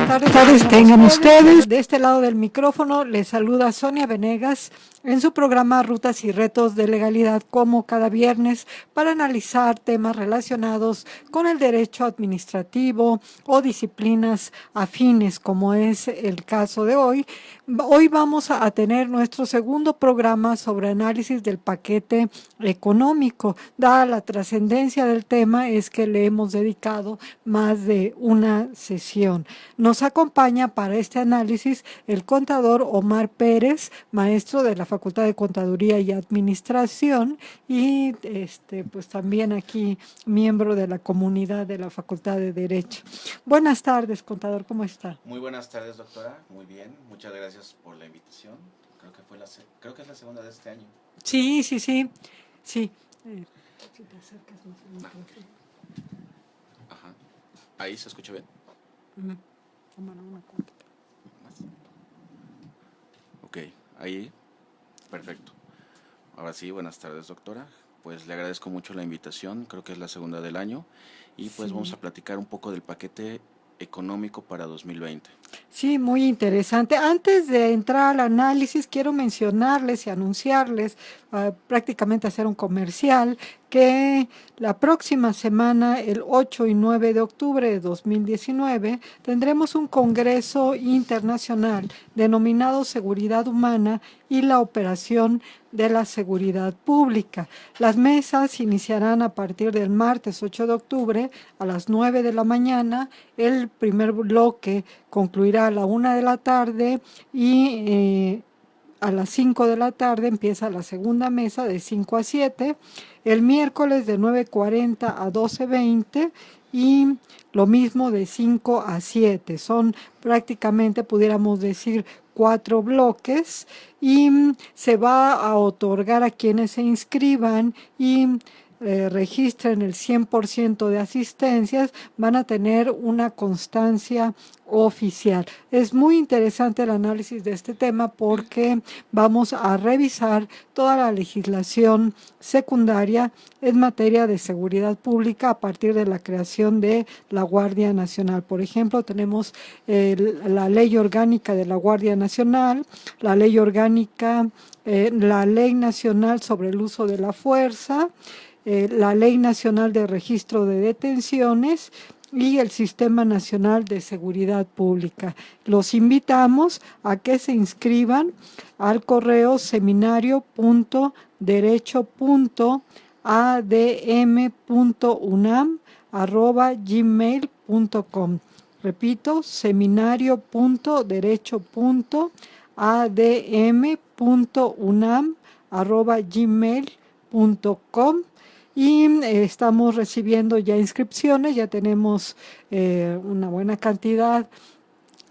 tardes tengan ustedes. De este lado del micrófono les saluda Sonia Venegas en su programa Rutas y Retos de Legalidad, como cada viernes, para analizar temas relacionados con el derecho administrativo o disciplinas afines, como es el caso de hoy. Hoy vamos a tener nuestro segundo programa sobre análisis del paquete económico. Dada la trascendencia del tema, es que le hemos dedicado más de una sesión. Nos acompaña para este análisis el contador Omar Pérez, maestro de la Facultad de Contaduría y Administración, y pues también aquí miembro de la comunidad de la Facultad de Derecho. Buenas tardes, contador, ¿cómo está? Muy buenas tardes, doctora. Muy bien, muchas gracias por la invitación. Creo que es la segunda de este año. Sí. Si te acercas más al micrófono. Ajá. ¿Ahí se escucha bien? Más. Ok, ahí. Perfecto. Ahora sí, buenas tardes, doctora. Pues le agradezco mucho la invitación. Creo que es la segunda del año. Y pues vamos a platicar un poco del paquete económico para 2020. Sí, muy interesante. Antes de entrar al análisis, quiero mencionarles y anunciarles, prácticamente hacer un comercial, que la próxima semana, el 8 y 9 de octubre de 2019, tendremos un congreso internacional denominado Seguridad Humana y la Operación de la Seguridad Pública. Las mesas iniciarán a partir del martes 8 de octubre a las 9 de la mañana. El primer bloque concluirá a la 1 de la tarde y a las 5 de la tarde empieza la segunda mesa de 5 a 7. El miércoles de 9:40 a 12:20 y lo mismo de 5 a 7. Son prácticamente, pudiéramos decir, 4 bloques y se va a otorgar a quienes se inscriban y registren el 100% de asistencias, van a tener una constancia oficial. Es muy interesante el análisis de este tema porque vamos a revisar toda la legislación secundaria en materia de seguridad pública a partir de la creación de la Guardia Nacional. Por ejemplo, tenemos la Ley Orgánica de la Guardia Nacional, la Ley Orgánica, la Ley Nacional sobre el Uso de la Fuerza, la Ley Nacional de Registro de Detenciones y el Sistema Nacional de Seguridad Pública. Los invitamos a que se inscriban al correo seminario.derecho.unam@gmail.com. Repito, seminario.derecho.adm.unam@gmail.com. Y estamos recibiendo ya inscripciones, ya tenemos una buena cantidad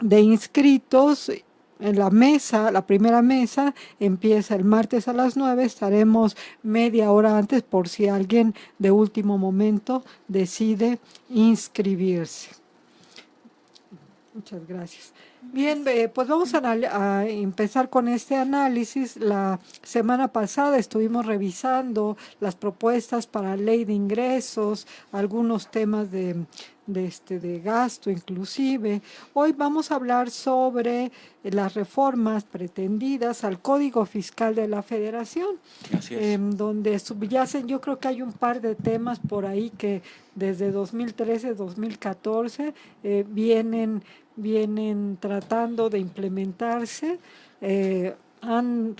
de inscritos. En la mesa, la primera mesa empieza el martes a las 9, estaremos media hora antes por si alguien de último momento decide inscribirse. Muchas gracias. Bien, pues vamos a empezar con este análisis. La semana pasada estuvimos revisando las propuestas para ley de ingresos, algunos temas de gasto inclusive. Hoy vamos a hablar sobre las reformas pretendidas al Código Fiscal de la Federación, donde subyacen, yo creo que hay un par de temas por ahí que desde 2013-2014 vienen tratando de implementarse. Han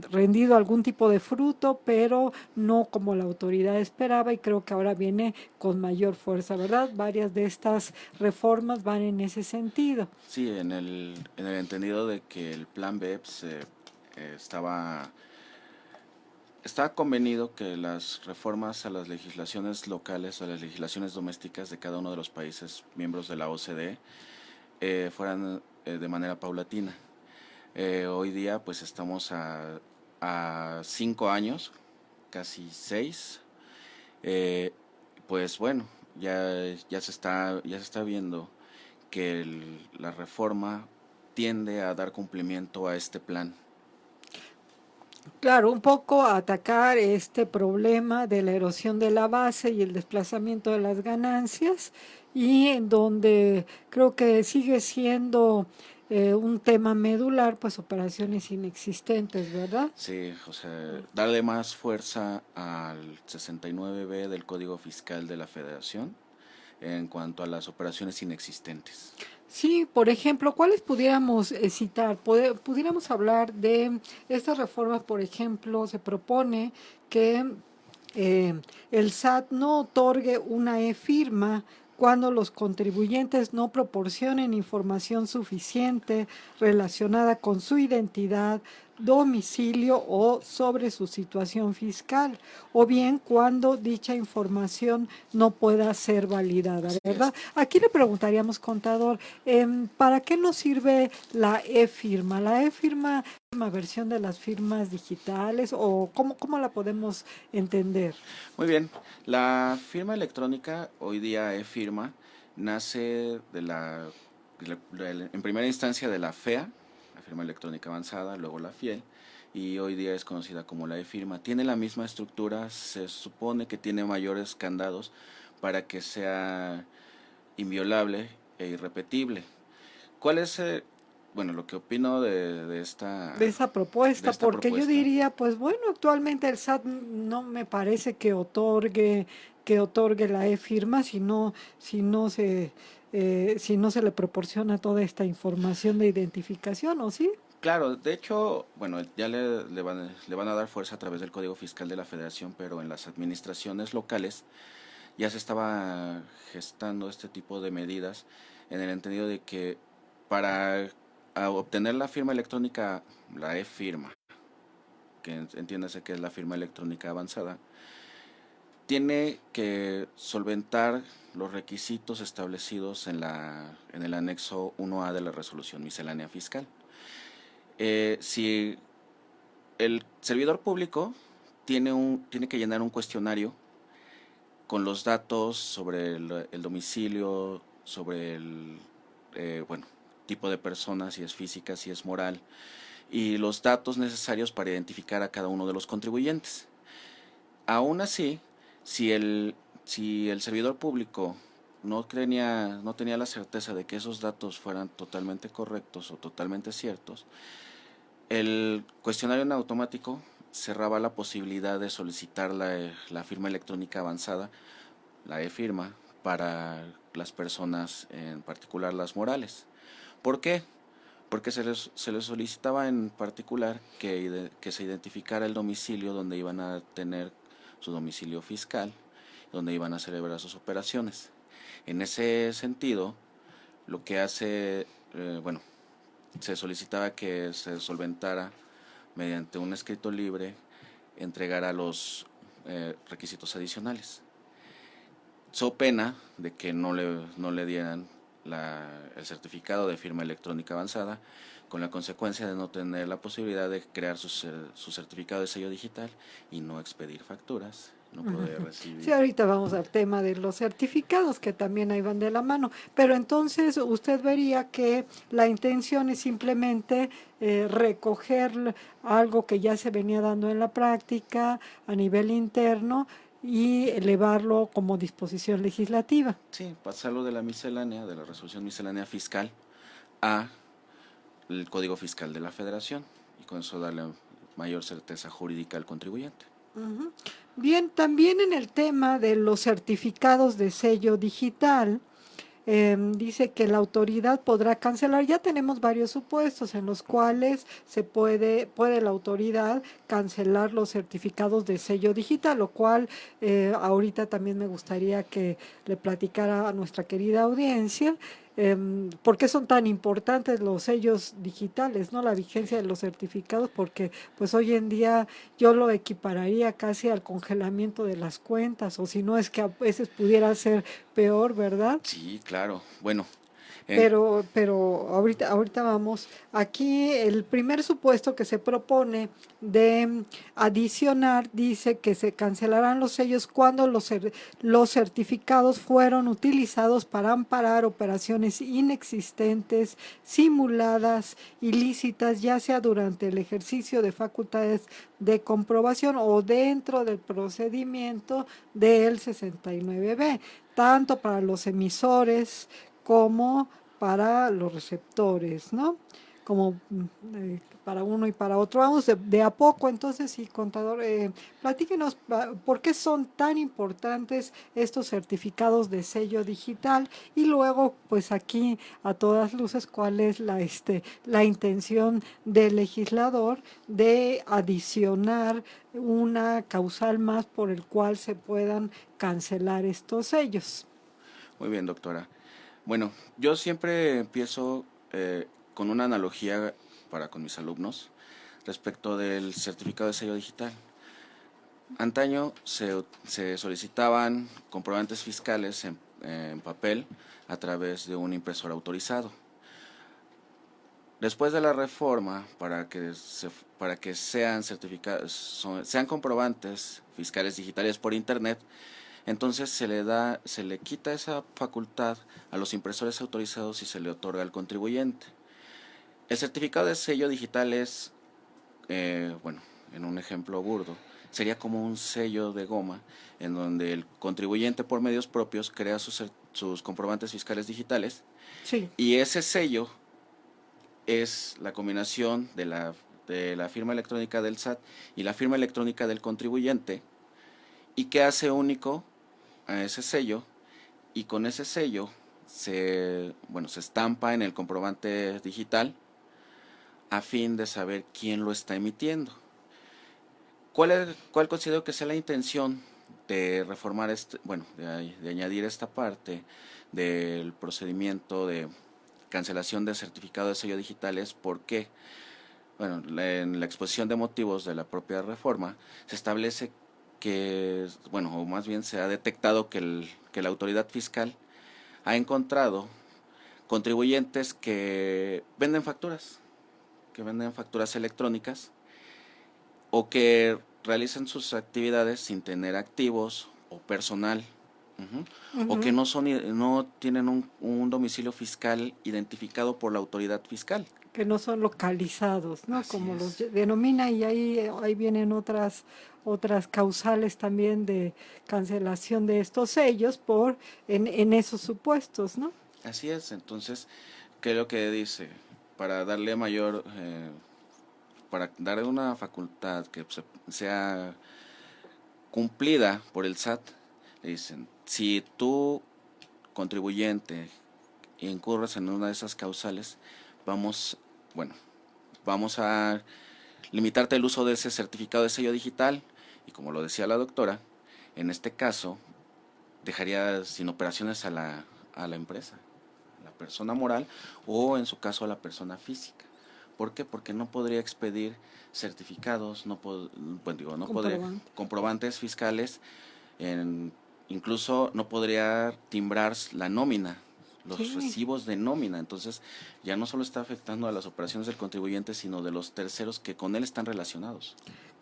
rendido algún tipo de fruto, pero no como la autoridad esperaba, y creo que ahora viene con mayor fuerza, ¿verdad? Varias de estas reformas van en ese sentido. Sí, en el entendido de que el plan BEPS estaba convenido que las reformas a las legislaciones locales, a las legislaciones domésticas de cada uno de los países miembros de la OCDE fueran de manera paulatina. Hoy día pues estamos a 5 años, casi 6. Pues bueno, ya se está viendo que la reforma tiende a dar cumplimiento a este plan. Claro, un poco atacar este problema de la erosión de la base y el desplazamiento de las ganancias, y en donde creo que sigue siendo un tema medular, pues operaciones inexistentes, ¿verdad? Sí, o sea, darle más fuerza al 69B del Código Fiscal de la Federación en cuanto a las operaciones inexistentes. Sí, por ejemplo, ¿cuáles pudiéramos citar? Pudiéramos hablar de estas reformas, por ejemplo, se propone que eh, el SAT no otorgue una e-firma cuando los contribuyentes no proporcionen información suficiente relacionada con su identidad, domicilio o sobre su situación fiscal, o bien cuando dicha información no pueda ser validada, Así es. ¿verdad? Aquí le preguntaríamos, contador, ¿para qué nos sirve la e-firma? ¿La e-firma es una versión de las firmas digitales o cómo la podemos entender? Muy bien, la firma electrónica, hoy día e-firma, nace en primera instancia de la FEA, la firma electrónica avanzada, luego la FIEL, y hoy día es conocida como la e-firma. Tiene la misma estructura, se supone que tiene mayores candados para que sea inviolable e irrepetible. ¿Cuál es, bueno, lo que opino De esa de propuesta, esta porque yo propuesta? diría, pues bueno, actualmente el SAT no me parece que otorgue la e-firma si no se le proporciona toda esta información de identificación, ¿o sí? Claro, de hecho, bueno, ya le van a dar fuerza a través del Código Fiscal de la Federación, pero en las administraciones locales ya se estaba gestando este tipo de medidas en el entendido de que para obtener la firma electrónica, la e-firma, que entiéndase que es la firma electrónica avanzada, tiene que solventar los requisitos establecidos en el anexo 1A de la resolución miscelánea fiscal. Si el servidor público tiene que llenar un cuestionario con los datos sobre el domicilio, sobre bueno, tipo de persona, si es física, si es moral, y los datos necesarios para identificar a cada uno de los contribuyentes. Aún así, si el servidor público no tenía la certeza de que esos datos fueran totalmente correctos o totalmente ciertos, el cuestionario en automático cerraba la posibilidad de solicitar la firma electrónica avanzada, la e-firma, para las personas, en particular las morales. ¿Por qué? Porque se les solicitaba en particular que se identificara el domicilio donde iban a tener su domicilio fiscal, donde iban a celebrar sus operaciones. En ese sentido, lo que bueno, se solicitaba que se solventara mediante un escrito libre, entregara los requisitos adicionales. So pena de que no le dieran el certificado de firma electrónica avanzada, con la consecuencia de no tener la posibilidad de crear su certificado de sello digital y no expedir facturas, no poder Sí, recibir. ahorita vamos al tema de los certificados, que también ahí van de la mano, pero entonces usted vería que la intención es simplemente recoger algo que ya se venía dando en la práctica a nivel interno y elevarlo como disposición legislativa. Sí, pasarlo de la miscelánea, de la resolución miscelánea fiscal, a el Código Fiscal de la Federación, y con eso darle mayor certeza jurídica al contribuyente. Ujú. Bien, también en el tema de los certificados de sello digital, dice que la autoridad podrá cancelar. Ya tenemos varios supuestos en los cuales puede la autoridad cancelar los certificados de sello digital, lo cual ahorita también me gustaría que le platicara a nuestra querida audiencia. ¿Por qué son tan importantes los sellos digitales, no? La vigencia de los certificados, porque pues hoy en día yo lo equipararía casi al congelamiento de las cuentas, o si no es que a veces pudiera ser peor, ¿verdad? Sí, claro. Bueno, En- Pero ahorita vamos. Aquí el primer supuesto que se propone de adicionar dice que se cancelarán los sellos cuando los certificados fueron utilizados para amparar operaciones inexistentes, simuladas, ilícitas, ya sea durante el ejercicio de facultades de comprobación o dentro del procedimiento del 69B, tanto para los emisores como para los receptores, ¿no? Como para uno y para otro. Vamos de a poco, entonces, sí, contador, platíquenos por qué son tan importantes estos certificados de sello digital y luego, pues aquí a todas luces, cuál es la intención del legislador de adicionar una causal más por el cual se puedan cancelar estos sellos. Muy bien, doctora. Bueno, yo siempre empiezo con una analogía para con mis alumnos respecto del certificado de sello digital. Antaño se solicitaban comprobantes fiscales en papel a través de un impresor autorizado. Después de la reforma, para que sean certificados, sean comprobantes fiscales digitales por internet, entonces se le quita esa facultad a los impresores autorizados y se le otorga al contribuyente. El certificado de sello digital es, bueno, en un ejemplo burdo, sería como un sello de goma en donde el contribuyente por medios propios crea sus comprobantes fiscales digitales Sí. y ese sello es la combinación de la firma electrónica del SAT y la firma electrónica del contribuyente y que hace único a ese sello y con ese sello bueno, se estampa en el comprobante digital a fin de saber quién lo está emitiendo. ¿Cuál considero que sea la intención de reformar bueno, de añadir esta parte del procedimiento de cancelación de certificado de sello digitales? Porque, bueno, en la exposición de motivos de la propia reforma se establece que, bueno, o más bien se ha detectado que la autoridad fiscal ha encontrado contribuyentes que venden facturas electrónicas o que realizan sus actividades sin tener activos o personal, o que Ujú. no tienen un domicilio fiscal identificado por la autoridad fiscal. Que no son localizados, ¿no? Así Como los es. denomina y ahí vienen otras causales también de cancelación de estos sellos en esos supuestos, ¿no? Así es. Entonces, ¿qué es lo que dice? Para darle mayor, para darle una facultad que sea cumplida por el SAT, le dicen, si tú, contribuyente, incurres en una de esas causales, vamos, bueno, vamos a limitarte el uso de ese certificado de sello digital y como lo decía la doctora, en este caso dejaría sin operaciones a la empresa, a la persona moral o en su caso a la persona física. ¿Por qué? Porque no podría expedir certificados, bueno, digo, no podría Comprobante. comprobantes fiscales, en, incluso no podría timbrar la nómina, los Sí, recibos de nómina. Entonces ya no solo está afectando a las operaciones del contribuyente, sino de los terceros que con él están relacionados.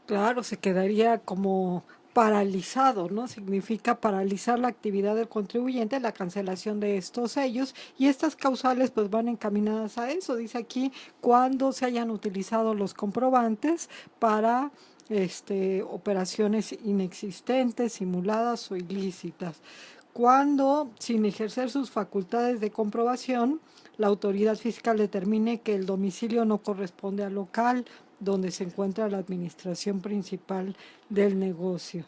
claro, se quedaría como paralizado, ¿no? Significa paralizar la actividad del contribuyente, la cancelación de estos sellos y estas causales pues van encaminadas a eso. Dice aquí cuando se hayan utilizado los comprobantes para operaciones inexistentes, simuladas o ilícitas. Cuando, sin ejercer sus facultades de comprobación, la autoridad fiscal determine que el domicilio no corresponde al local donde se encuentra la administración principal del negocio.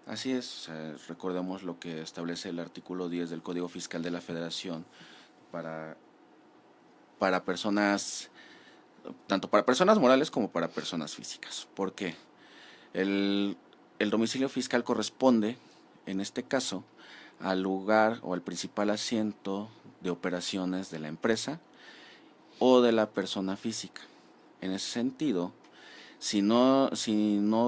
Así es, o sea, recordemos lo que establece el artículo 10 del Código Fiscal de la Federación para, para personas, tanto para personas morales como para personas físicas. ¿Por qué? El, el domicilio fiscal corresponde, en este caso, al lugar o al principal asiento de operaciones de la empresa o de la persona física. En ese sentido, si no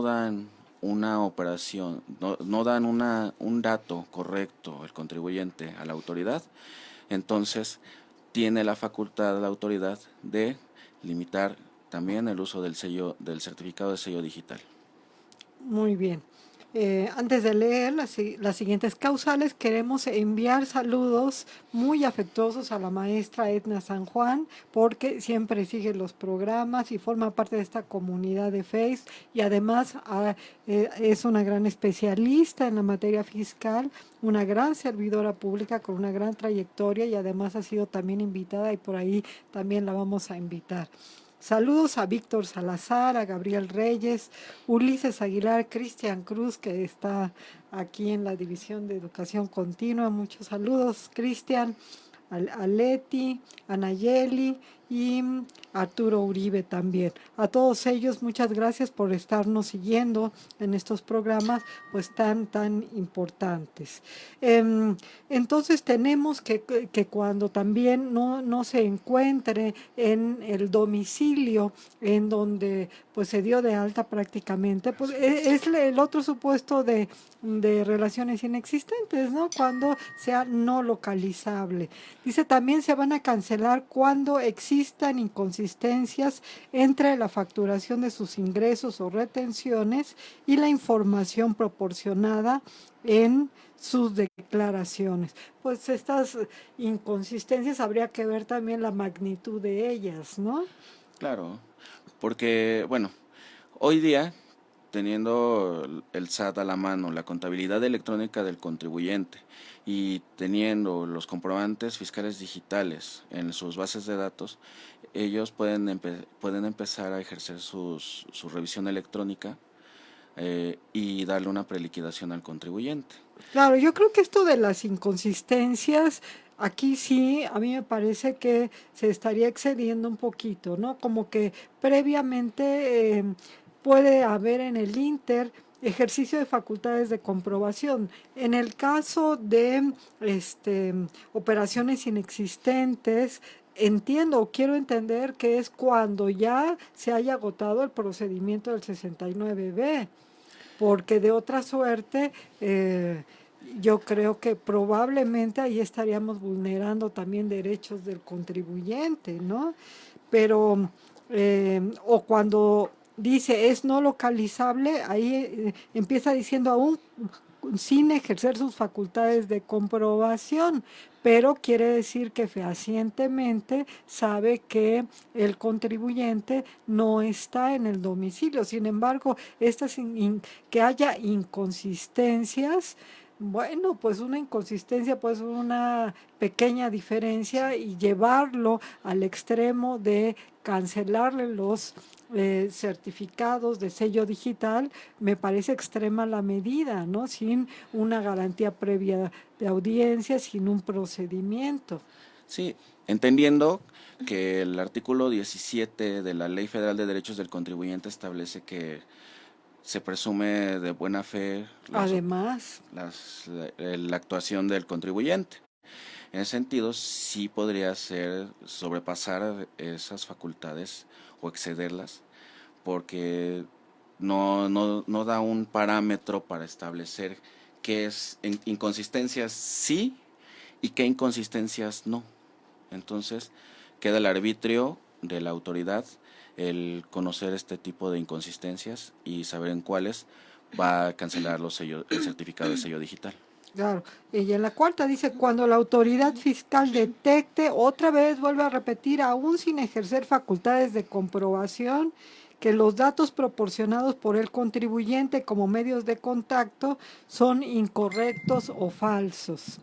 dan una operación, no dan un dato correcto el contribuyente a la autoridad, entonces tiene la facultad, la autoridad de limitar también el uso del sello, del certificado de sello digital. Muy bien. Antes de leer las siguientes causales, queremos enviar saludos muy afectuosos a la maestra Edna San Juan, porque siempre sigue los programas y forma parte de esta comunidad de Face, y además es una gran especialista en la materia fiscal, una gran servidora pública con una gran trayectoria, y además ha sido también invitada y por ahí también la vamos a invitar. Saludos a Víctor Salazar, a Gabriel Reyes, Ulises Aguilar, Cristian Cruz, que está aquí en la División de Educación Continua. Muchos saludos, Cristian, a Leti, a Nayeli y Arturo Uribe también. A todos ellos, muchas gracias por estarnos siguiendo en estos programas pues tan importantes. Entonces tenemos que cuando también no se encuentre en el domicilio en donde pues se dio de alta prácticamente, pues es el otro supuesto de relaciones inexistentes, ¿no? Cuando sea no localizable. Dice también se van a cancelar cuando existan inconsistencias entre la facturación de sus ingresos o retenciones y la información proporcionada en sus declaraciones. Pues estas inconsistencias habría que ver también la magnitud de ellas, ¿no? Claro, porque, bueno, hoy día, teniendo el SAT a la mano, la contabilidad electrónica del contribuyente y teniendo los comprobantes fiscales digitales en sus bases de datos, ellos pueden empezar a ejercer su revisión electrónica y darle una preliquidación al contribuyente. Claro, yo creo que esto de las inconsistencias, aquí sí, a mí me parece que se estaría excediendo un poquito, ¿no? Como que previamente puede haber en el Inter ejercicio de facultades de comprobación. En el caso de operaciones inexistentes, entiendo o quiero entender que es cuando ya se haya agotado el procedimiento del 69B, porque de otra suerte yo creo que probablemente ahí estaríamos vulnerando también derechos del contribuyente, ¿no? Pero, o cuando dice es no localizable, ahí empieza diciendo aún sin ejercer sus facultades de comprobación, pero quiere decir que fehacientemente sabe que el contribuyente no está en el domicilio. Sin embargo, que haya inconsistencias, bueno, pues una inconsistencia, pues una pequeña diferencia y llevarlo al extremo de cancelarle los certificados de sello digital, me parece extrema la medida, ¿no? Sin una garantía previa de audiencia, sin un procedimiento. Sí, entendiendo que el artículo 17 de la Ley Federal de Derechos del Contribuyente establece que se presume de buena fe Además, la actuación del contribuyente. En ese sentido, sí podría ser sobrepasar esas facultades o excederlas, porque no da un parámetro para establecer qué es inconsistencias sí y qué inconsistencias no. Entonces, queda el arbitrio de la autoridad el conocer este tipo de inconsistencias y saber en cuáles va a cancelar el certificado de sello digital. claro. Y en la cuarta dice, cuando la autoridad fiscal detecte, otra vez vuelve a repetir, aún sin ejercer facultades de comprobación, que los datos proporcionados por el contribuyente como medios de contacto son incorrectos o falsos.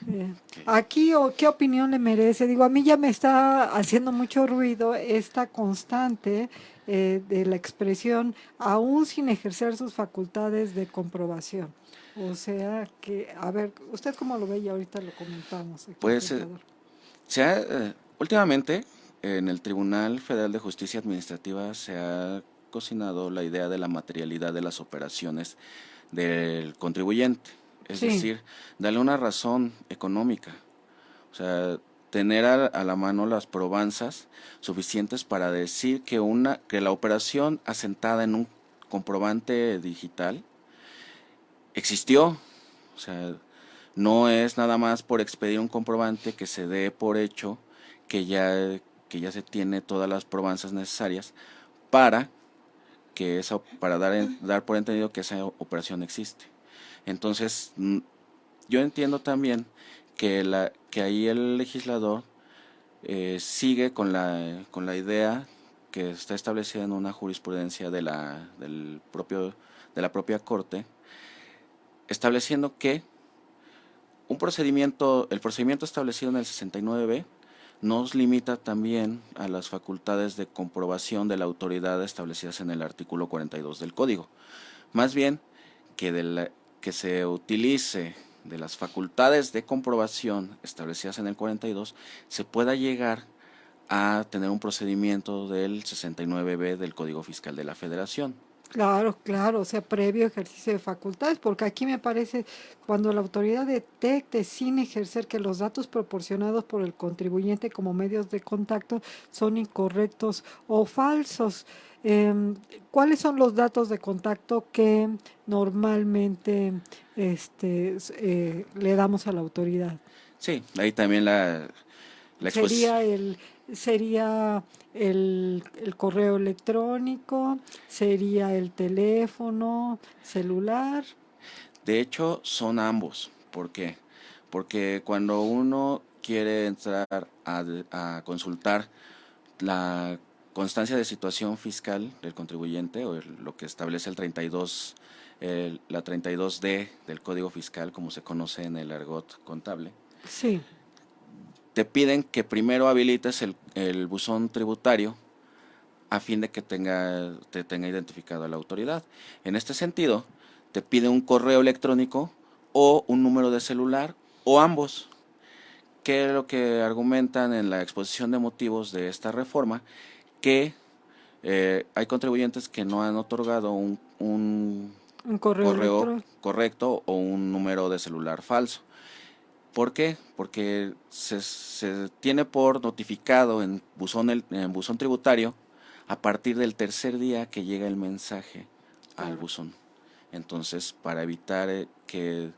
Okay. Aquí, ¿qué opinión le merece? Digo, a mí ya me está haciendo mucho ruido esta constante de la expresión, aún sin ejercer sus facultades de comprobación. O sea que, a ver, ¿usted cómo lo ve? Y ahorita lo comentamos aquí, Pues contador. últimamente en el Tribunal Federal de Justicia Administrativa se ha cocinado la idea de la materialidad de las operaciones del contribuyente, es Sí, decir, darle una razón económica, o sea, tener a la mano las probanzas suficientes para decir que la operación asentada en un comprobante digital existió, o sea, no es nada más por expedir un comprobante que se dé por hecho que ya, que ya se tiene todas las probanzas necesarias para para dar por entendido que esa operación existe. Entonces, yo entiendo también que ahí el legislador sigue con la idea que está establecida en una jurisprudencia de la propia Corte, estableciendo que el procedimiento establecido en el 69B nos limita también a las facultades de comprobación de la autoridad establecidas en el artículo 42 del Código. Más bien que se utilice de las facultades de comprobación establecidas en el 42, se pueda llegar a tener un procedimiento del 69B del Código Fiscal de la Federación. Claro, claro, o sea, previo ejercicio de facultades, porque aquí me parece cuando la autoridad detecte sin ejercer que los datos proporcionados por el contribuyente como medios de contacto son incorrectos o falsos. Em, ¿Cuáles son los datos de contacto que normalmente le damos a la autoridad? Sí, ahí también la exposición. Sería sería el correo electrónico, sería el teléfono celular. De hecho, son ambos. ¿Por qué? Porque cuando uno quiere entrar a consultar la constancia de situación fiscal del contribuyente, o lo que establece el 32, la 32D del Código Fiscal, como se conoce en el argot contable, Sí, te piden que primero habilites el buzón tributario a fin de que te tenga identificado a la autoridad. En este sentido, te pide un correo electrónico o un número de celular o ambos, que es lo que argumentan en la exposición de motivos de esta reforma, que hay contribuyentes que no han otorgado un un correo correo electrónico. correcto o un número de celular falso. ¿Por qué? Porque se tiene por notificado en buzón tributario a partir del tercer día que llega el mensaje al Claro. buzón. Entonces, para evitar que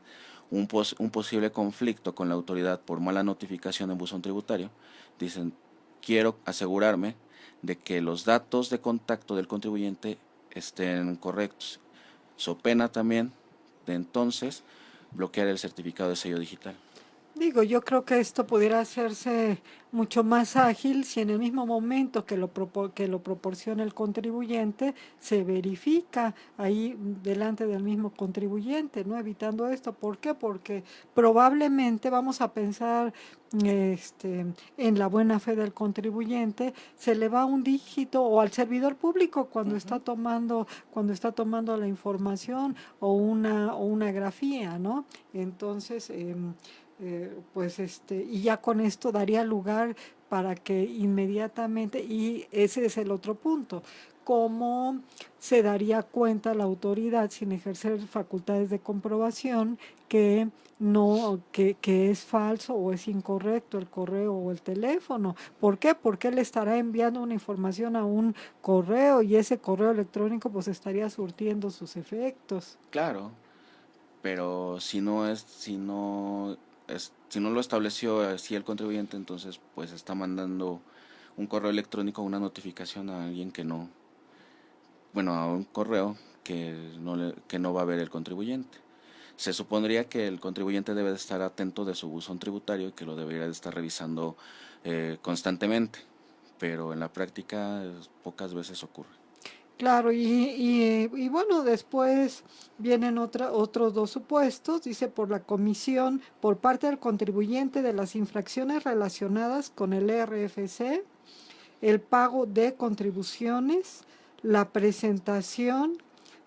un posible conflicto con la autoridad por mala notificación en buzón tributario, dicen, quiero asegurarme de que los datos de contacto del contribuyente estén correctos. So pena también de entonces bloquear el certificado de sello digital. Digo, yo creo que esto pudiera hacerse mucho más ágil si en el mismo momento que que lo proporciona el contribuyente se verifica ahí delante del mismo contribuyente, ¿no? Evitando esto. ¿Por qué? Porque probablemente vamos a pensar en la buena fe del contribuyente, se le va un dígito o al servidor público cuando está tomando la información o una grafía, ¿no? Entonces, y ya con esto daría lugar para que inmediatamente, y ese es el otro punto, cómo se daría cuenta la autoridad sin ejercer facultades de comprobación que que es falso o es incorrecto el correo o el teléfono. ¿Por qué? Porque él estará enviando una información a un correo y ese correo electrónico pues estaría surtiendo sus efectos. Claro, pero si no lo estableció así el contribuyente, entonces pues está mandando un correo electrónico, una notificación a alguien que no, bueno, a un correo que no va a ver el contribuyente. Se supondría que el contribuyente debe de estar atento de su buzón tributario y que lo debería de estar revisando constantemente, pero en la práctica pocas veces ocurre. Claro, y bueno, después vienen otros dos supuestos, dice por la comisión por parte del contribuyente de las infracciones relacionadas con el RFC, el pago de contribuciones, la presentación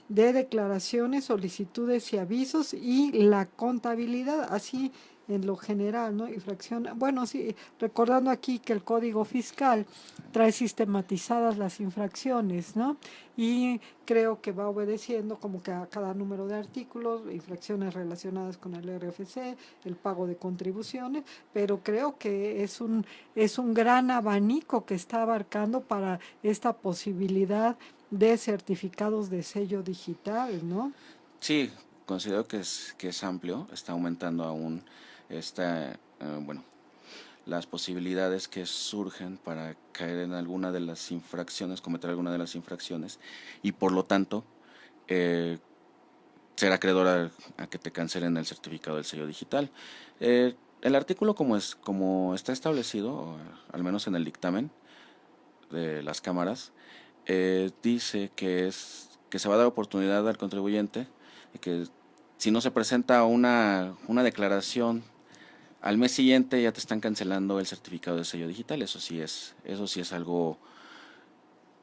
de declaraciones, solicitudes y avisos y la contabilidad, así en lo general, ¿no? Infracción, bueno, sí, recordando aquí que el Código Fiscal trae sistematizadas las infracciones, ¿no? Y creo que va obedeciendo como que a cada número de artículos, infracciones relacionadas con el RFC, el pago de contribuciones, pero creo que es un gran abanico que está abarcando para esta posibilidad de certificados de sello digital, ¿no? Sí, considero que es amplio, está aumentando aún bueno, las posibilidades que surgen para caer en alguna de las infracciones, cometer alguna de las infracciones, y por lo tanto eh, ser acreedor a que te cancelen el certificado del sello digital. El artículo como está establecido, o al menos en el dictamen de las cámaras, dice que se va a dar oportunidad al contribuyente de que si no se presenta una declaración al mes siguiente ya te están cancelando el certificado de sello digital. Eso sí es algo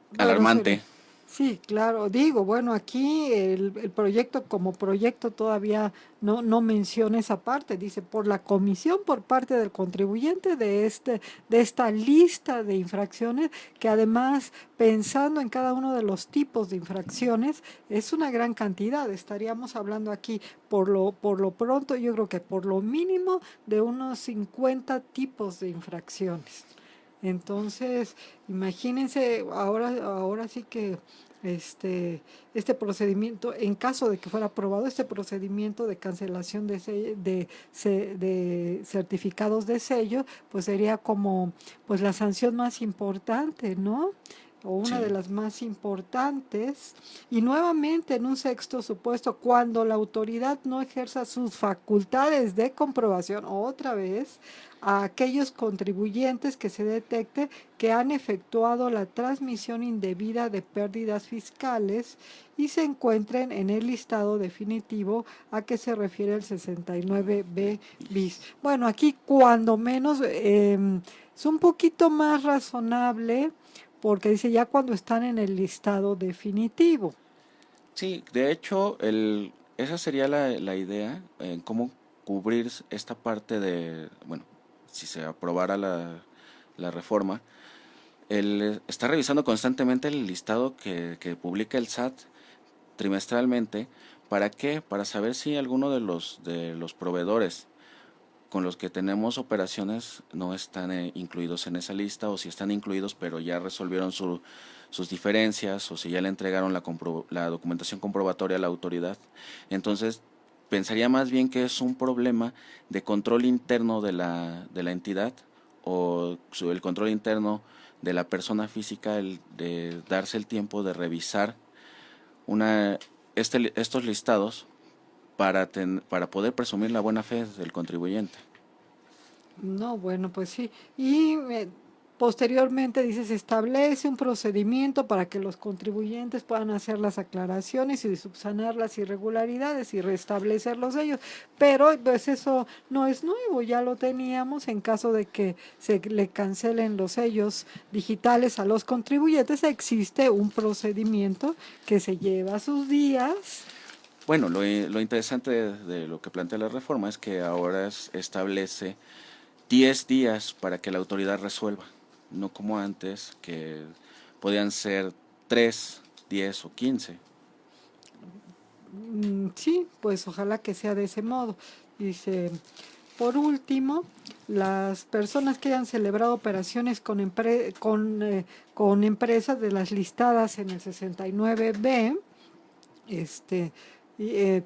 Bueno, alarmante. sí, claro. Digo, bueno, aquí el proyecto como proyecto todavía no menciona esa parte. Dice, por la comisión por parte del contribuyente de esta lista de infracciones, que además, pensando en cada uno de los tipos de infracciones, es una gran cantidad. Estaríamos hablando aquí, por lo pronto, yo creo que por lo mínimo de unos 50 tipos de infracciones. Entonces, imagínense, ahora sí que este, este procedimiento, en caso de que fuera aprobado, este procedimiento de cancelación de certificados de sello, pues sería como pues la sanción más importante, ¿no? O una de Sí, las más importantes. Y nuevamente, en un sexto supuesto, cuando la autoridad no ejerza sus facultades de comprobación, otra vez, a aquellos contribuyentes que se detecte que han efectuado la transmisión indebida de pérdidas fiscales y se encuentren en el listado definitivo a que se refiere el 69B bis. Bueno, aquí cuando menos es un poquito más razonable porque dice ya cuando están en el listado definitivo. sí, de hecho, esa sería la idea, en cómo cubrir esta parte de, bueno, si se aprobara la reforma, está revisando constantemente el listado que publica el SAT trimestralmente. ¿Para qué? Para saber si alguno de los proveedores con los que tenemos operaciones no están incluidos en esa lista, o si están incluidos pero ya resolvieron sus diferencias, o si ya le entregaron la documentación comprobatoria a la autoridad. Entonces, pensaría más bien que es un problema de control interno de la entidad, o el control interno de la persona física, el de darse el tiempo de revisar una, estos listados para poder presumir la buena fe del contribuyente. No, bueno, pues sí. Y posteriormente dice, se establece un procedimiento para que los contribuyentes puedan hacer las aclaraciones y subsanar las irregularidades y restablecer los sellos. Pero pues eso no es nuevo, ya lo teníamos en caso de que se le cancelen los sellos digitales a los contribuyentes. Existe un procedimiento que se lleva sus días. Bueno, lo interesante de lo que plantea la reforma es que ahora establece 10 días para que la autoridad resuelva, no como antes, que podían ser 3, 10 o 15. Sí, pues ojalá que sea de ese modo. Dice, por último, las personas que hayan celebrado operaciones con empresas de las listadas en el 69B, este,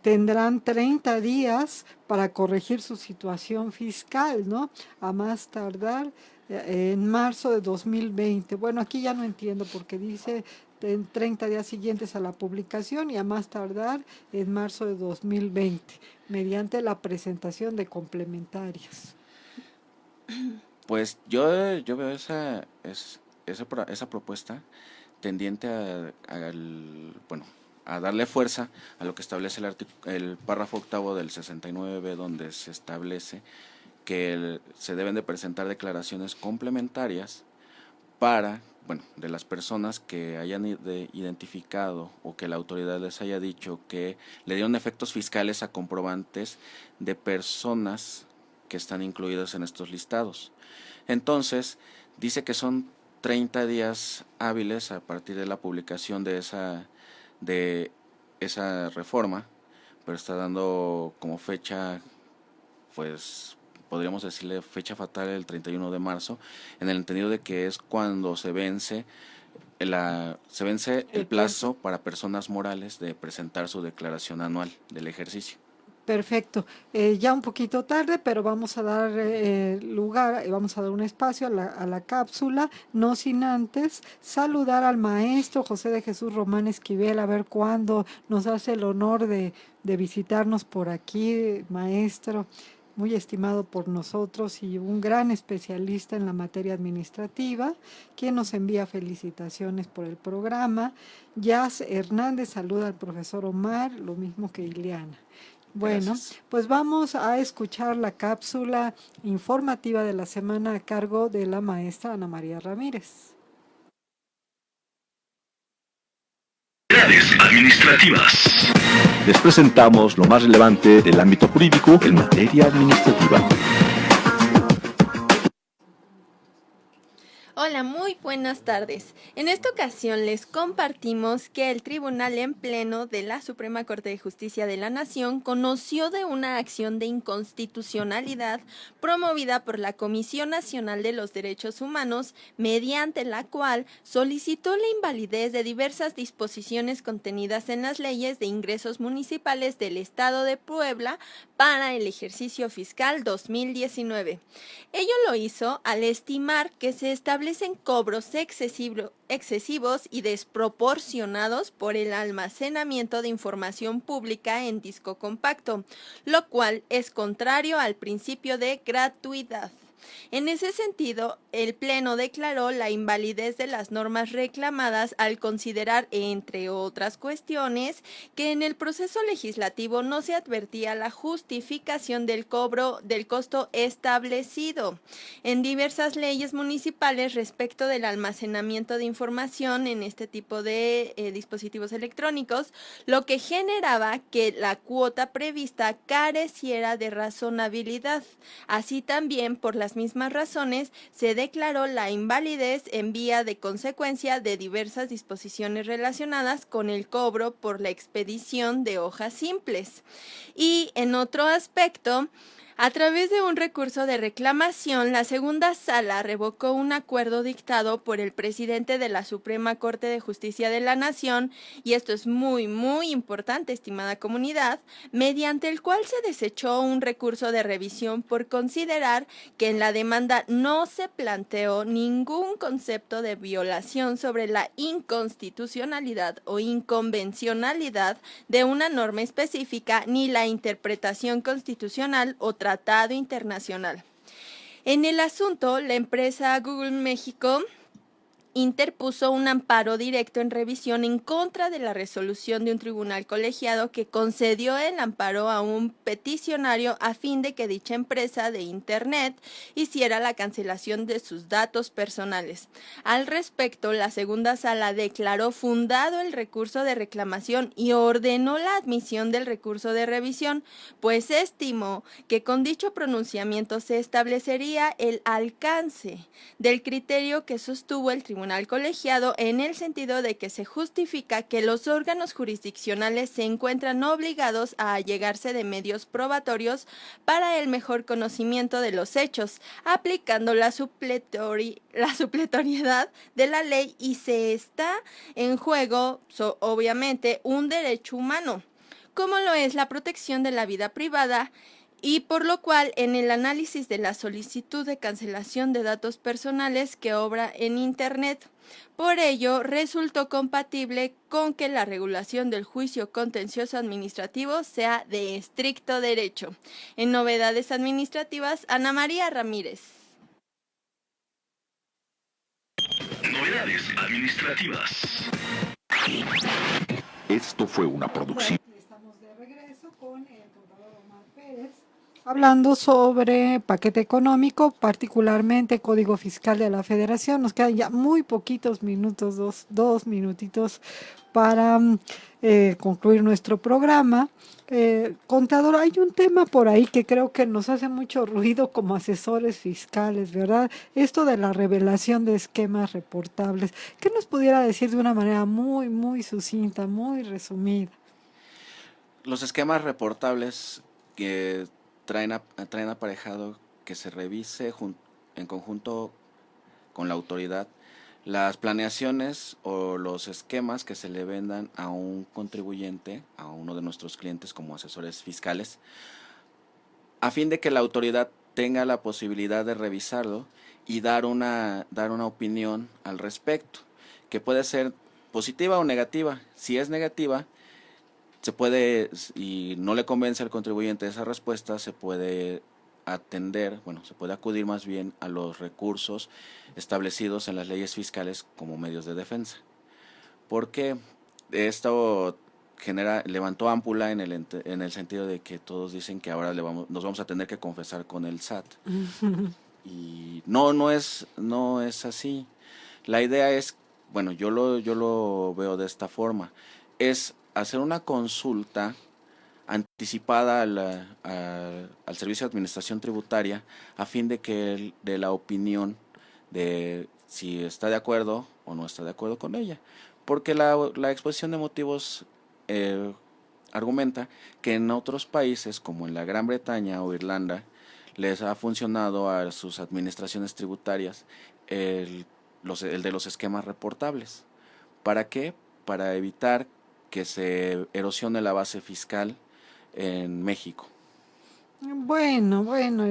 tendrán 30 días para corregir su situación fiscal, ¿no? A más tardar en marzo de 2020. Bueno, aquí ya no entiendo porque dice en 30 días siguientes a la publicación y a más tardar en marzo de 2020, mediante la presentación de complementarias. Pues yo veo esa propuesta tendiente bueno, a darle fuerza a lo que establece el párrafo octavo del 69B, donde se establece que se deben de presentar declaraciones complementarias para, bueno, de las personas que hayan identificado o que la autoridad les haya dicho que le dieron efectos fiscales a comprobantes de personas que están incluidas en estos listados. Entonces, dice que son 30 días hábiles a partir de la publicación de esa reforma, pero está dando como fecha, pues podríamos decirle fecha fatal, el 31 de marzo, en el entendido de que es cuando se vence el El plazo. plazo para personas morales de presentar su declaración anual del ejercicio. Perfecto. Ya un poquito tarde, pero vamos a dar lugar, vamos a dar un espacio a la cápsula, no sin antes saludar al maestro José de Jesús Román Esquivel, a ver cuándo nos hace el honor de visitarnos por aquí, maestro, muy estimado por nosotros y un gran especialista en la materia administrativa, quien nos envía felicitaciones por el programa. Jazz Hernández saluda al profesor Omar, lo mismo que Ileana. Bueno, Gracias. pues vamos a escuchar la cápsula informativa de la semana a cargo de la maestra Ana María Ramírez. Administrativas. Les presentamos lo más relevante del ámbito jurídico en materia administrativa. Hola, muy buenas tardes. En esta ocasión les compartimos que el Tribunal en Pleno de la Suprema Corte de Justicia de la Nación conoció de una acción de inconstitucionalidad promovida por la Comisión Nacional de los Derechos Humanos, mediante la cual solicitó la invalidez de diversas disposiciones contenidas en las leyes de ingresos municipales del Estado de Puebla para el ejercicio fiscal 2019. Ello lo hizo al estimar que se establecen cobros excesivos y desproporcionados por el almacenamiento de información pública en disco compacto, lo cual es contrario al principio de gratuidad. En ese sentido, el Pleno declaró la invalidez de las normas reclamadas al considerar, entre otras cuestiones, que en el proceso legislativo no se advertía la justificación del cobro del costo establecido en diversas leyes municipales respecto del almacenamiento de información en este tipo de dispositivos electrónicos, lo que generaba que la cuota prevista careciera de razonabilidad. Así también, por las mismas razones, se declaró la invalidez en vía de consecuencia de diversas disposiciones relacionadas con el cobro por la expedición de hojas simples. Y en otro aspecto, a través de un recurso de reclamación, la segunda sala revocó un acuerdo dictado por el presidente de la Suprema Corte de Justicia de la Nación, y esto es muy, muy importante, estimada comunidad, mediante el cual se desechó un recurso de revisión por considerar que en la demanda no se planteó ningún concepto de violación sobre la inconstitucionalidad o inconvencionalidad de una norma específica ni la interpretación constitucional o tratado internacional. En el asunto, la empresa Google México interpuso un amparo directo en revisión en contra de la resolución de un tribunal colegiado que concedió el amparo a un peticionario a fin de que dicha empresa de Internet hiciera la cancelación de sus datos personales. Al respecto, la segunda sala declaró fundado el recurso de reclamación y ordenó la admisión del recurso de revisión, pues estimó que con dicho pronunciamiento se establecería el alcance del criterio que sostuvo el tribunal colegiado en el sentido de que se justifica que los órganos jurisdiccionales se encuentran obligados a allegarse de medios probatorios para el mejor conocimiento de los hechos, aplicando la supletoriedad de la ley, y se está en juego, obviamente, un derecho humano, como lo es la protección de la vida privada, y por lo cual en el análisis de la solicitud de cancelación de datos personales que obra en Internet, por ello resultó compatible con que la regulación del juicio contencioso administrativo sea de estricto derecho. En novedades administrativas, Ana María Ramírez. Novedades administrativas. Esto fue una producción. Bueno, estamos de regreso con el contador Omar Pérez, hablando sobre paquete económico, particularmente Código Fiscal de la Federación. Nos quedan ya muy poquitos minutos, dos minutitos para concluir nuestro programa. Contador, hay un tema por ahí que creo que nos hace mucho ruido como asesores fiscales, ¿verdad? Esto de la revelación de esquemas reportables. ¿Qué nos pudiera decir de una manera muy, muy sucinta, muy resumida? Los esquemas reportables que traen aparejado que se revise en conjunto con la autoridad las planeaciones o los esquemas que se le vendan a un contribuyente, a uno de nuestros clientes como asesores fiscales, a fin de que la autoridad tenga la posibilidad de revisarlo y dar una opinión al respecto, que puede ser positiva o negativa. Si es negativa, se puede, y no le convence al contribuyente esa respuesta, se puede atender, bueno, se puede acudir más bien a los recursos establecidos en las leyes fiscales como medios de defensa. Porque esto levantó ámpula en el sentido de que todos dicen que ahora nos vamos a tener que confesar con el SAT. Y no es así. La idea es, bueno, yo lo veo de esta forma, es hacer una consulta anticipada al Servicio de Administración Tributaria a fin de que dé la opinión de si está de acuerdo o no está de acuerdo con ella. Porque la exposición de motivos argumenta que en otros países, como en la Gran Bretaña o Irlanda, les ha funcionado a sus administraciones tributarias el de los esquemas reportables. ¿Para qué? Para evitar que se erosione la base fiscal en México. Bueno,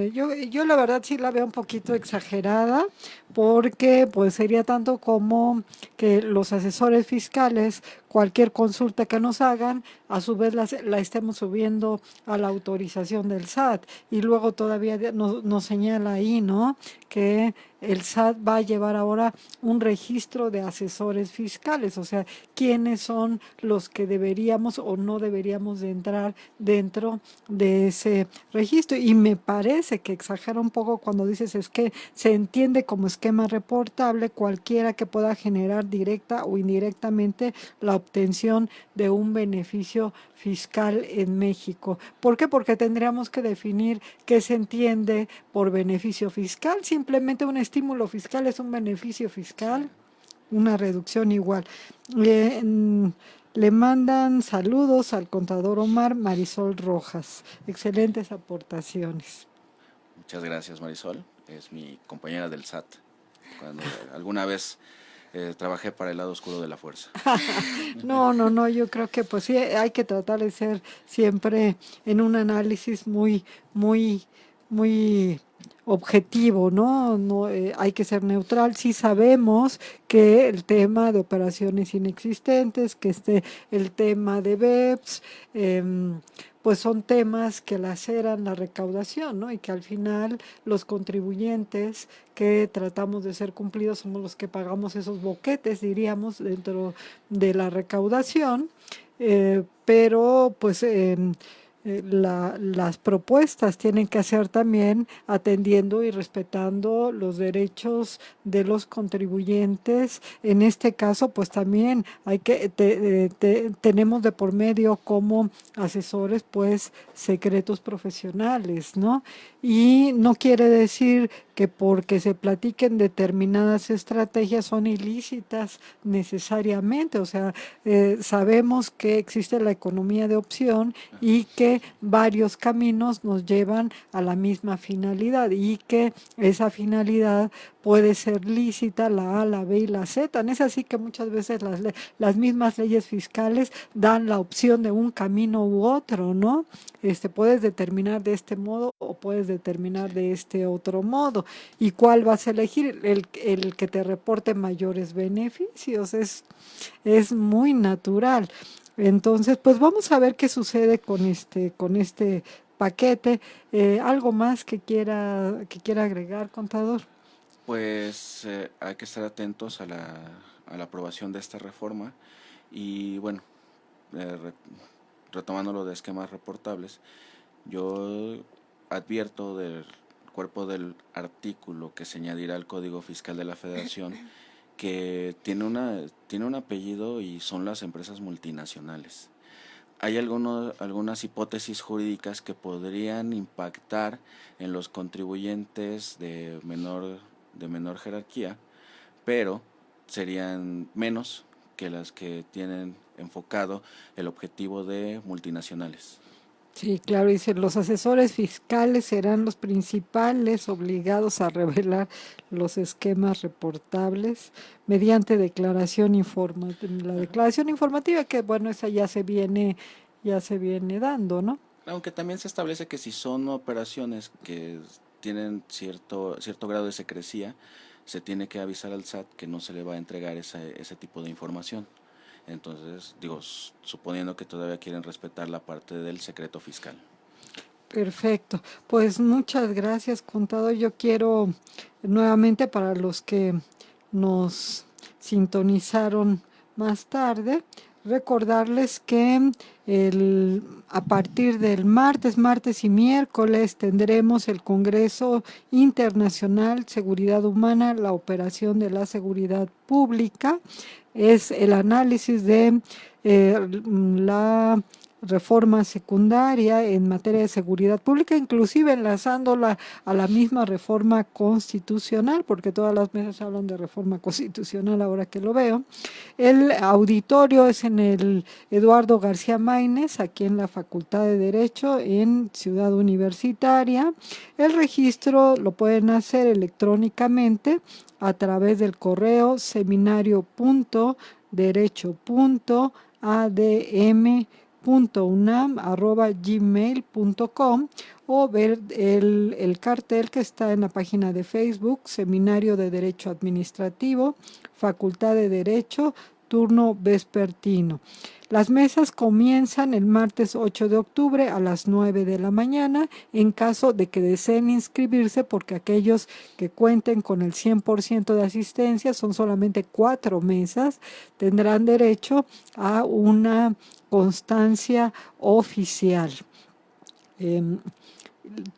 yo la verdad sí la veo un poquito exagerada porque pues sería tanto como que los asesores fiscales, cualquier consulta que nos hagan, a su vez la estemos subiendo a la autorización del SAT y luego todavía nos señala ahí, ¿no? Que el SAT va a llevar ahora un registro de asesores fiscales, o sea, quiénes son los que deberíamos o no deberíamos de entrar dentro de ese registro. Y me parece que exagera un poco cuando dices es que se entiende como esquema reportable cualquiera que pueda generar directa o indirectamente la obtención de un beneficio fiscal en México. ¿Por qué? Porque tendríamos que definir qué se entiende por beneficio fiscal. Simplemente un estímulo fiscal es un beneficio fiscal, una reducción igual. Eh, mm, Le mandan saludos al contador Omar Marisol Rojas. Excelentes aportaciones. Muchas gracias, Marisol. Es mi compañera del SAT. Cuando alguna vez trabajé para el lado oscuro de la fuerza. No, yo creo que pues sí hay que tratar de ser siempre en un análisis muy objetivo, ¿no? No hay que ser neutral. Sí sabemos que el tema de operaciones inexistentes, que el tema de BEPS, pues son temas que laceran la recaudación, ¿no? Y que al final los contribuyentes que tratamos de ser cumplidos somos los que pagamos esos boquetes, diríamos, dentro de la recaudación, pero pues las propuestas tienen que ser también atendiendo y respetando los derechos de los contribuyentes. En este caso, pues también tenemos de por medio como asesores, pues secretos profesionales, ¿no? Y no quiere decir que porque se platiquen determinadas estrategias son ilícitas necesariamente, o sea, sabemos que existe la economía de opción y que varios caminos nos llevan a la misma finalidad y que esa finalidad puede ser lícita, la A, la B y la Z. Es así que muchas veces las mismas leyes fiscales dan la opción de un camino u otro, ¿no? Puedes determinar de este modo o puedes determinar de este otro modo. ¿Y cuál vas a elegir? El que te reporte mayores beneficios. Es muy natural. Entonces, pues vamos a ver qué sucede con este paquete. ¿Algo más que quiera agregar, contador? Pues hay que estar atentos a la aprobación de esta reforma y bueno, retomando lo de esquemas reportables, yo advierto del cuerpo del artículo que se añadirá al Código Fiscal de la Federación que tiene un apellido y son las empresas multinacionales. Hay algunas hipótesis jurídicas que podrían impactar en los contribuyentes de menor jerarquía, pero serían menos que las que tienen enfocado el objetivo de multinacionales. Sí, claro, dice, los asesores fiscales serán los principales obligados a revelar los esquemas reportables mediante declaración informativa. La Ajá. declaración informativa, que bueno, esa ya se viene dando, ¿no? Aunque también se establece que si son operaciones que tienen cierto grado de secrecía, se tiene que avisar al SAT que no se le va a entregar ese tipo de información. Entonces, digo, suponiendo que todavía quieren respetar la parte del secreto fiscal. Perfecto. Pues muchas gracias, contador. Yo quiero nuevamente para los que nos sintonizaron más tarde, recordarles que a partir del martes y miércoles tendremos el Congreso Internacional Seguridad Humana, la operación de la seguridad pública. Es el análisis de la reforma secundaria en materia de seguridad pública, inclusive enlazándola a la misma reforma constitucional, porque todas las mesas hablan de reforma constitucional ahora que lo veo. El auditorio es en el Eduardo García Maínez, aquí en la Facultad de Derecho, en Ciudad Universitaria. El registro lo pueden hacer electrónicamente a través del correo seminario.derecho.adm.unam@gmail.com o ver el cartel que está en la página de Facebook, Seminario de Derecho Administrativo, Facultad de Derecho, turno vespertino. Las mesas comienzan el martes 8 de octubre a las 9 de la mañana en caso de que deseen inscribirse, porque aquellos que cuenten con el 100% de asistencia, son solamente 4 mesas, tendrán derecho a una constancia oficial.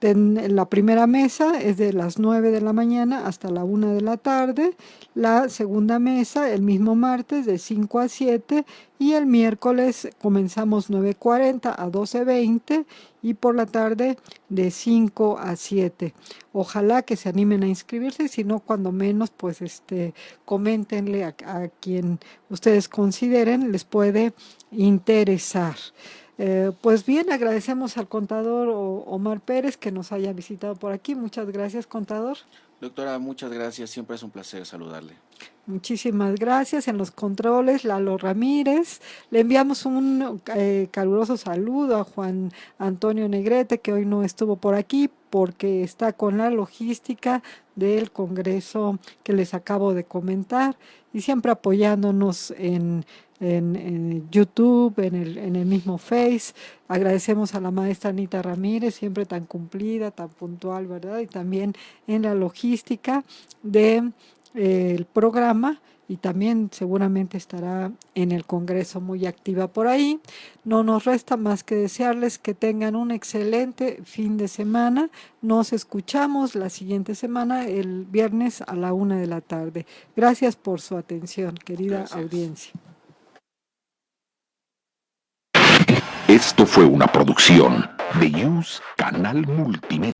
La primera mesa es de las 9 de la mañana hasta la 1 de la tarde, la segunda mesa el mismo martes de 5 a 7 y el miércoles comenzamos 9:40 a 12:20 y por la tarde de 5 a 7. Ojalá que se animen a inscribirse, si no, cuando menos, pues coméntenle a quien ustedes consideren les puede interesar. Pues bien, agradecemos al contador Omar Pérez que nos haya visitado por aquí. Muchas gracias, contador. Doctora, muchas gracias. Siempre es un placer saludarle. Muchísimas gracias. En los controles, Lalo Ramírez. Le enviamos un caluroso saludo a Juan Antonio Negrete, que hoy no estuvo por aquí porque está con la logística del Congreso que les acabo de comentar y siempre apoyándonos en YouTube, en el mismo Face. Agradecemos a la maestra Anita Ramírez, siempre tan cumplida, tan puntual, ¿verdad? Y también en la logística de el programa, y también seguramente estará en el Congreso muy activa por ahí. No nos resta más que desearles que tengan un excelente fin de semana. Nos escuchamos la siguiente semana, el viernes a la 1 de la tarde. Gracias por su atención, querida Gracias. audiencia. Esto fue una producción de Yus Canal Multimedia.